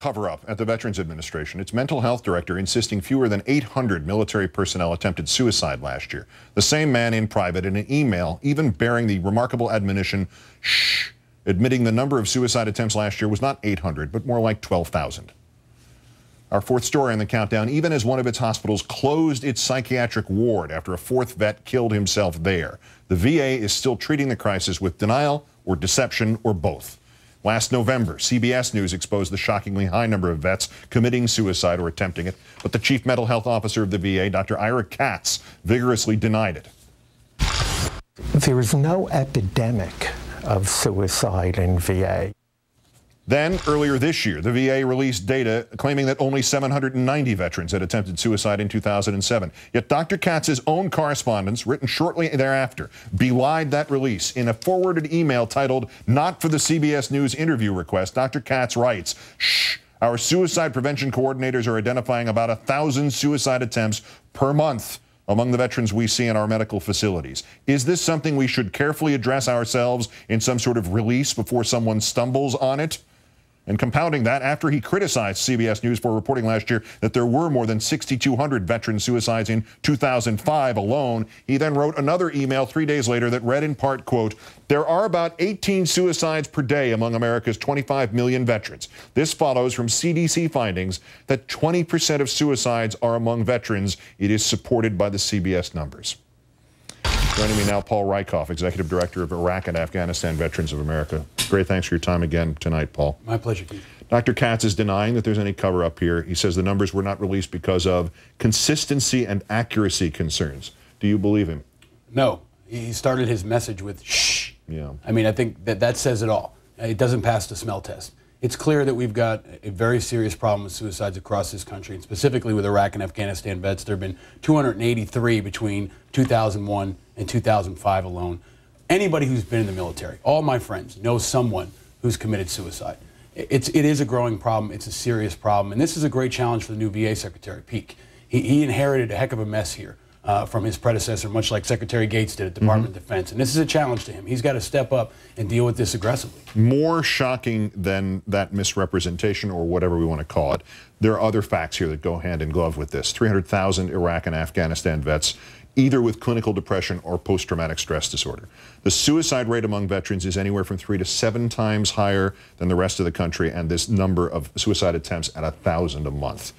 cover-up at the Veterans Administration. Its mental health director insisting fewer than 800 military personnel attempted suicide last year. The same man in private in an email even bearing the remarkable admonition, shh, admitting the number of suicide attempts last year was not 800, but more like 12,000. Our fourth story on the countdown, even as one of its hospitals closed its psychiatric ward after a fourth vet killed himself there, the VA is still treating the crisis with denial or deception or both. Last November, CBS News exposed the shockingly high number of vets committing suicide or attempting it, but the chief mental health officer of the VA, Dr. Ira Katz, vigorously denied it. There is no epidemic of suicide in VA. Then, earlier this year, the VA released data claiming that only 790 veterans had attempted suicide in 2007. Yet Dr. Katz's own correspondence, written shortly thereafter, belied that release. In a forwarded email titled, "Not for the CBS News interview request," Dr. Katz writes, "Shh, our suicide prevention coordinators are identifying about 1,000 suicide attempts per month among the veterans we see in our medical facilities. Is this something we should carefully address ourselves in some sort of release before someone stumbles on it?" And compounding that, after he criticized CBS News for reporting last year that there were more than 6,200 veteran suicides in 2005 alone, he then wrote another email 3 days later that read in part, quote, "There are about 18 suicides per day among America's 25 million veterans. This follows from CDC findings that 20% of suicides are among veterans. It is supported by the CBS numbers." Joining me now, Paul Rykoff, Executive Director of Iraq and Afghanistan Veterans of America. Great thanks for your time again tonight, Paul. My pleasure, Keith. Dr. Katz is denying that there's any cover-up here. He says the numbers were not released because of consistency and accuracy concerns. Do you believe him? No. He started his message with shh. Yeah. I mean, I think that says it all. It doesn't pass the smell test. It's clear that we've got a very serious problem with suicides across this country, and specifically with Iraq and Afghanistan vets. There have been 283 between 2001 and 2005 alone. Anybody who's been in the military, all my friends, knows someone who's committed suicide. It is a growing problem. It's a serious problem. And this is a great challenge for the new VA Secretary, Peake. He inherited a heck of a mess here from his predecessor, much like Secretary Gates did at Department of Defense. And this is a challenge to him. He's got to step up and deal with this aggressively. More shocking than that misrepresentation, or whatever we want to call it, there are other facts here that go hand in glove with this. 300,000 Iraq and Afghanistan vets, either with clinical depression or post-traumatic stress disorder. The suicide rate among veterans is anywhere from 3 to 7 times higher than the rest of the country, and this number of suicide attempts at 1,000 a month.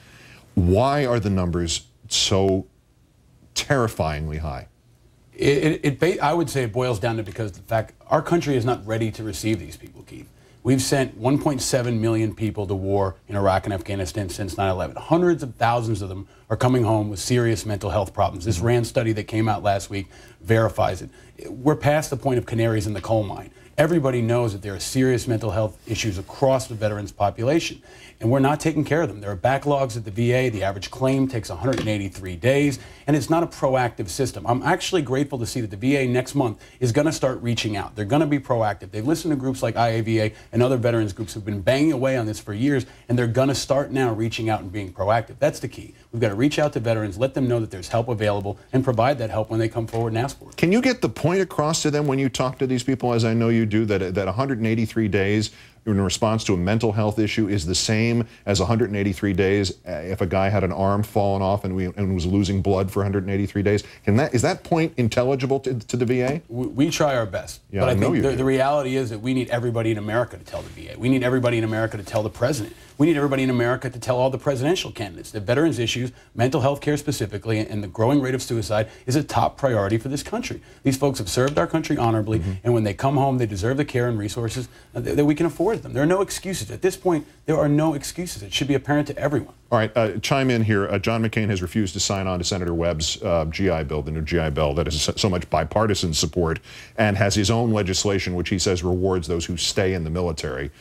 Why are the numbers so terrifyingly high? I would say it boils down to because the fact our country is not ready to receive these people, Keith. We've sent 1.7 million people to war in Iraq and Afghanistan since 9/11. Hundreds of thousands of them are coming home with serious mental health problems. This RAND study that came out last week verifies it. We're past the point of canaries in the coal mine. Everybody knows that there are serious mental health issues across the veterans population, and we're not taking care of them. There are backlogs at the VA. The average claim takes 183 days, and it's not a proactive system. I'm actually grateful to see that the VA next month is going to start reaching out. They're going to be proactive. They've listened to groups like IAVA and other veterans groups who've been banging away on this for years, and they're going to start now reaching out and being proactive. That's the key. We've got to reach out to veterans, let them know that there's help available, and provide that help when they come forward and ask for it. Can you get the point across to them when you talk to these people, as I know you do, that 183 days in response to a mental health issue is the same as 183 days if a guy had an arm fallen off and was losing blood for 183 days? Is that point intelligible to the VA? We try our best. Yeah, but I think the reality is that we need everybody in America to tell the VA. We need everybody in America to tell the president. We need everybody in America to tell all the presidential candidates that veterans issues, mental health care specifically, and the growing rate of suicide is a top priority for this country. These folks have served our country honorably, and when they come home, they deserve the care and resources that we can afford them. There are no excuses. At this point, there are no excuses. It should be apparent to everyone. All right, chime in here. John McCain has refused to sign on to Senator Webb's GI Bill, the new GI Bill that has so much bipartisan support, and has his own legislation which he says rewards those who stay in the military.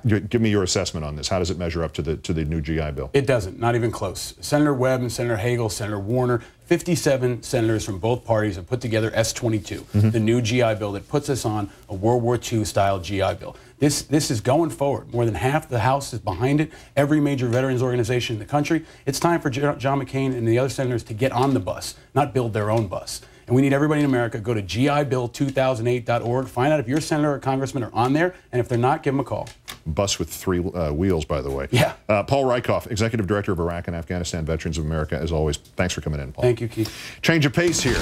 Give me your assessment on this. How does it measure up to the new GI Bill? It doesn't, not even close. Senator Webb and Senator Hagel, Senator Warner, 57 senators from both parties have put together S-22, the new GI Bill that puts us on a World War II style GI Bill. This is going forward. More than half the House is behind it. Every major veterans organization in the country. It's time for John McCain and the other senators to get on the bus, not build their own bus. And we need everybody in America. Go to GIBill2008.org. Find out if your senator or congressman are on there, and if they're not, give them a call. bus with three wheels, by the way. Yeah. Paul Rykoff, Executive Director of Iraq and Afghanistan Veterans of America, as always. Thanks for coming in, Paul. Thank you, Keith. Change of pace here.